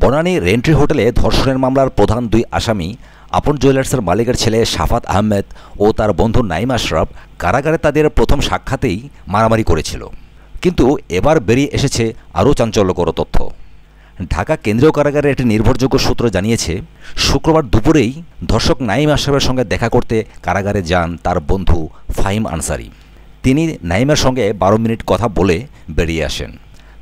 Banani re-entry হোটেলে ধর্ষণের মামলার প্রধান দুই আসামি আপন জুয়েলার্সের মালিকের ছেলে শাফাত আহমেদ ও তার বন্ধু নাইম আশরাফ কারাগারে তাদের প্রথম সাক্ষাতেই মারামারি করেছিল। কিন্তু এবার বেরিয়ে এসেছে আরও চাঞ্চল্যকর তথ্য। ঢাকা কেন্দ্রীয় কারাগারের একটি নির্ভরযোগ্য সূত্র জানিয়েছে, শুক্রবার দুপুরেই ধর্ষক নাইম আশরাফের সঙ্গে দেখা করতে কারাগারে যান তার বন্ধু ফাহিম আনসারি। তিনি নাইমের সঙ্গে 12 মিনিট কথা বলে বেরিয়ে আসেন।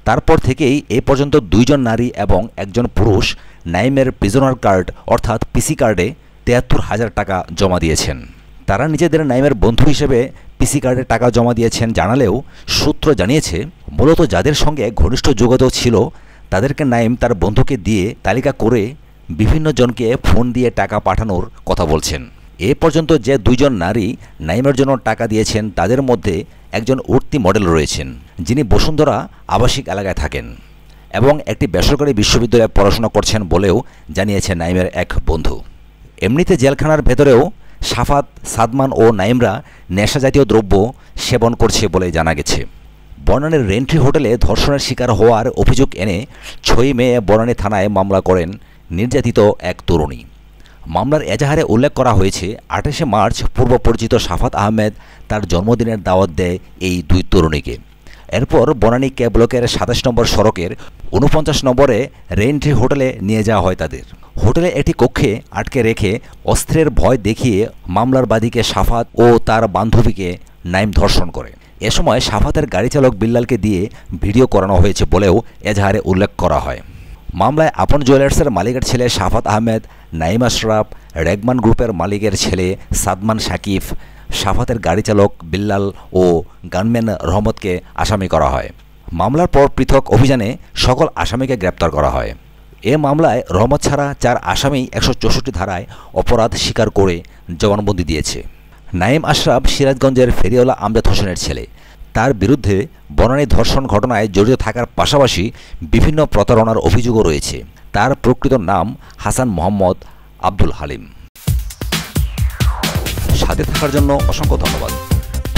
তারপর থেকেই এ পর্যন্ত 2 জন নারী এবং 1 জন পুরুষ নাইমের প্রিজনার কার্ড অর্থাৎ পিসি কার্ডে 73,000 টাকা জমা দিয়েছেন। তারা নিজেদের নাইমের বন্ধু হিসেবে পিসি কার্ডে টাকা জমা দিয়েছেন জানালেও সূত্র জানিয়েছে, মূলত যাদের সঙ্গে ঘনিষ্ঠ যোগাযোগ ছিল তাদেরকে নাইম তার বন্ধুকে দিয়ে তালিকা করে বিভিন্ন জনকে ফোন দিয়ে টাকা পাঠানোর কথা বলছেন। এ পর্যন্ত যে 2 জন নারী নাইমের জন্য টাকা দিয়েছেন তাদের মধ্যে একজন উঠতি মডেল রয়েছেন, যিনি বসুন্ধরা আবাসিক এলাকায় থাকেন এবং একটি বেসরকারি বিশ্ববিদ্যালয়ে পড়াশোনা করছেন বলেও জানিয়েছে নাইমের এক বন্ধু। এমনিতে জেলখানার ভেতরেও শাফাত, সাদমান ও নাইমরা নেশাজাতীয় দ্রব্য সেবন করছে বলে জানা গেছে। বনানীর রেন্ট্রি হোটেলে ধর্ষণের শিকার হওয়ার অভিযোগ এনে 6 মে বনানী থানায় মামলা করেন নির্যাতিত এক তরুণী। মামলার এজাহারে উল্লেখ করা হয়েছে, 28শে মার্চ পূর্ব পরিচিত শাফাত আহমেদ তার জন্মদিনের দাওয়াত দেয় এই 2 তরুণীকে। এরপর বনানী কে ব্লকের 27 নম্বর সড়কের 49 নম্বরে রেন্ট্রি হোটেলে নিয়ে যাওয়া হয় তাদের। হোটেলে একটি কক্ষে আটকে রেখে অস্ত্রের ভয় দেখিয়ে মামলার বাদীকে শাফাত ও তার বান্ধবীকে নাইম ধর্ষণ করে। এ সময় শাফাতের গাড়ি চালক বিল্লালকে দিয়ে ভিডিও করানো হয়েছে বলেও এজাহারে উল্লেখ করা হয়। মামলায় আপন জুয়েলার্সের মালিকের ছেলে শাফাত আহমেদ, নাইম আশরাফ, রেগমান গ্রুপের মালিকের ছেলে সাদমান শাকিফ, শাফাতের গাড়ি চালক বিল্লাল ও গানম্যান রহমতকে আসামি করা হয়। মামলার পর পৃথক অভিযানে সকল আসামিকে গ্রেপ্তার করা হয়। এ মামলায় রহমত ছাড়া 4 আসামি 164 ধারায় অপরাধ স্বীকার করে জবানবন্দি দিয়েছে। নাইম আশরাফ সিরাজগঞ্জের ফেরিওয়ালা আমজাদ হোসেনের ছেলে। তার বিরুদ্ধে বনানী ধর্ষণ ঘটনায় জড়িত থাকার পাশাপাশি বিভিন্ন প্রতারণার অভিযোগও রয়েছে। তার প্রকৃত নাম হাসান মোহাম্মদ আব্দুল হালিম। সাথে থাকার জন্য অসংখ্য ধন্যবাদ।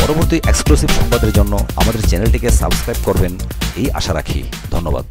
পরবর্তী এক্সক্লুসিভ সংবাদের জন্য আমাদের চ্যানেলটিকে সাবস্ক্রাইব করবেন এই আশা রাখি। ধন্যবাদ।